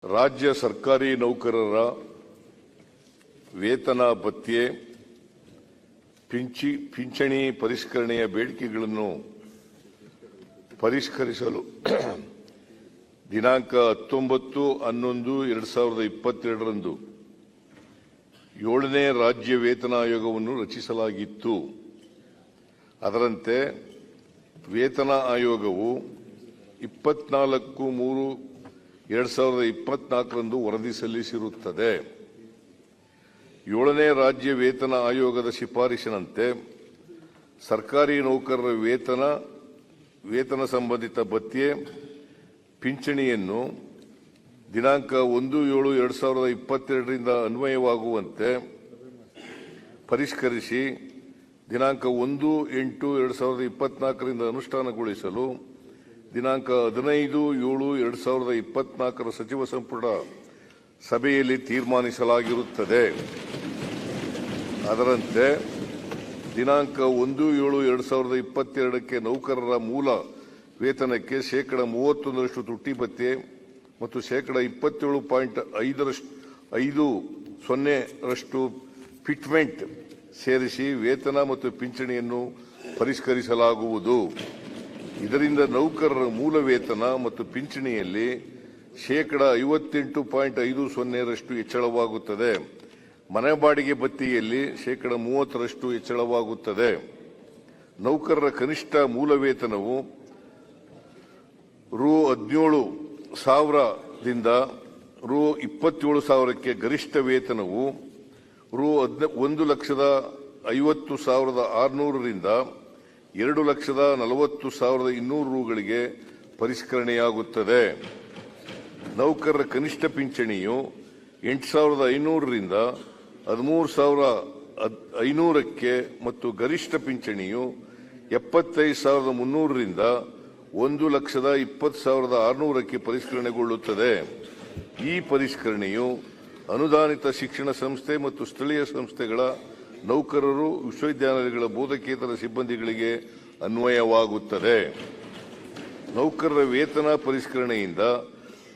ರಾಜ್ಯ ಸರ್ಕಾರಿ ನೌಕರರ ವೇತನ ಭತ್ಯೆ ಪಿಂಚಣಿ ಪರಿಷ್ಕರಣೆಯ ಬೇಡಿಕೆಗಳನ್ನು ಪರಿಷ್ಕರಿಸಲು ದಿನಾಂಕ 19/11/2022 ರಂದು 7ನೇ ರಾಜ್ಯ ವೇತನ ಆಯೋಗವನ್ನು ರಚಿಸಲಾಗಿತ್ತು. ಅದರಂತೆ ವೇತನ ಆಯೋಗವು 24/3/2024 ರಂದು ವರದಿ ಸಲ್ಲಿಸಿರುತ್ತದೆ. 7ನೇ ರಾಜ್ಯ ವೇತನ ಆಯೋಗದ ಶಿಫಾರಸಿನಂತೆ ಸರ್ಕಾರಿ ನೌಕರರ ವೇತನ ಸಂಬಂಧಿತ ಭತ್ಯೆ ಪಿಂಚಣಿಯನ್ನು ದಿನಾಂಕ 1/7/2022 ರಿಂದ ಅನ್ವಯವಾಗುವಂತೆ ಪರಿಷ್ಕರಿಸಿ ದಿನಾಂಕ 1/8/2024 ರಿಂದ ಅನುಷ್ಠಾನಗೊಳಿಸಲು ದಿನಾಂಕ 15/7/2024 ಸಚಿವ ಸಂಪುಟ ಸಭೆಯಲ್ಲಿ ತೀರ್ಮಾನಿಸಲಾಗಿರುತ್ತದೆ. ಅದರಂತೆ ದಿನಾಂಕ 1/7/2022 ನೌಕರರ ಮೂಲ ವೇತನಕ್ಕೆ ಶೇಕಡಾ 31% ತುಟ್ಟಿ ಭತ್ಯೆ ಮತ್ತು ಶೇಕಡಾ 27.50% ಫಿಟ್ಮೆಂಟ್ ಸೇರಿಸಿ ವೇತನ ಮತ್ತು ಪಿಂಚಣಿಯನ್ನು ಪರಿಷ್ಕರಿಸಲಾಗುವುದು. ಇದರಿಂದ ನೌಕರರ ಮೂಲ ವೇತನ ಮತ್ತು ಪಿಂಚಣಿಯಲ್ಲಿ ಶೇಕಡಾ 58.50% ಹೆಚ್ಚಳವಾಗುತ್ತದೆ. ಮನೆ ಬಾಡಿಗೆ ಭತ್ಯೆಯಲ್ಲಿ ಶೇಕಡಾ 30% ಹೆಚ್ಚಳವಾಗುತ್ತದೆ. ನೌಕರರ ಕನಿಷ್ಠ ಮೂಲ ವೇತನವು ರೂ. 17,000ದಿಂದ ರೂ. 27,000ಕ್ಕೆ, ಗರಿಷ್ಠ ವೇತನವು ರೂ. 1,50,600ರಿಂದ 2,40,200 ಪರಿಷ್ಕರಣೆಯಾಗುತ್ತದೆ. ನೌಕರರ ಕನಿಷ್ಠ ಪಿಂಚಣಿಯು 8,500ರಿಂದ 13,500ಕ್ಕೆ ಮತ್ತು ಗರಿಷ್ಠ ಪಿಂಚಣಿಯು 75,300ರಿಂದ 1,20,600ಕ್ಕೆ ಪರಿಷ್ಕರಣೆಗೊಳ್ಳುತ್ತದೆ. ಈ ಪರಿಷ್ಕರಣೆಯು ಅನುದಾನಿತ ಶಿಕ್ಷಣ ಸಂಸ್ಥೆ ಮತ್ತು ಸ್ಥಳೀಯ ಸಂಸ್ಥೆಗಳ ನೌಕರರು, ವಿಶ್ವವಿದ್ಯಾನಿಲಯಗಳ ಬೋಧಕೇತರ ಸಿಬ್ಬಂದಿಗಳಿಗೆ ಅನ್ವಯವಾಗುತ್ತದೆ. ನೌಕರರ ವೇತನ ಪರಿಷ್ಕರಣೆಯಿಂದ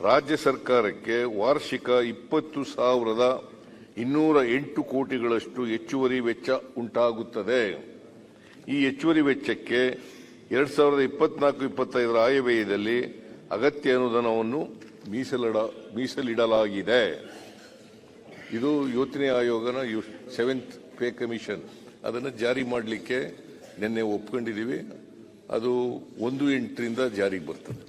ರಾಜ್ಯ ಸರ್ಕಾರಕ್ಕೆ ವಾರ್ಷಿಕ 20,208 ಕೋಟಿಗಳಷ್ಟು ಹೆಚ್ಚುವರಿ ವೆಚ್ಚ ಉಂಟಾಗುತ್ತದೆ. ಈ ಹೆಚ್ಚುವರಿ ವೆಚ್ಚಕ್ಕೆ 2024-25 ಆಯವ್ಯಯದಲ್ಲಿ ಅಗತ್ಯ ಅನುದಾನವನ್ನು ಮೀಸಲಿಡಲಾಗಿದೆ. ಇದು ಯೋಜನೆ ಆಯೋಗನ 7th ಪೇ ಕಮಿಷನ್ ಅದನ್ನು ಜಾರಿ ಮಾಡಲಿಕ್ಕೆ ನಿನ್ನೆ ಒಪ್ಕೊಂಡಿದ್ದೀವಿ. ಅದು 1/8 ರಿಂದ ಜಾರಿಗೆ ಬರ್ತದೆ.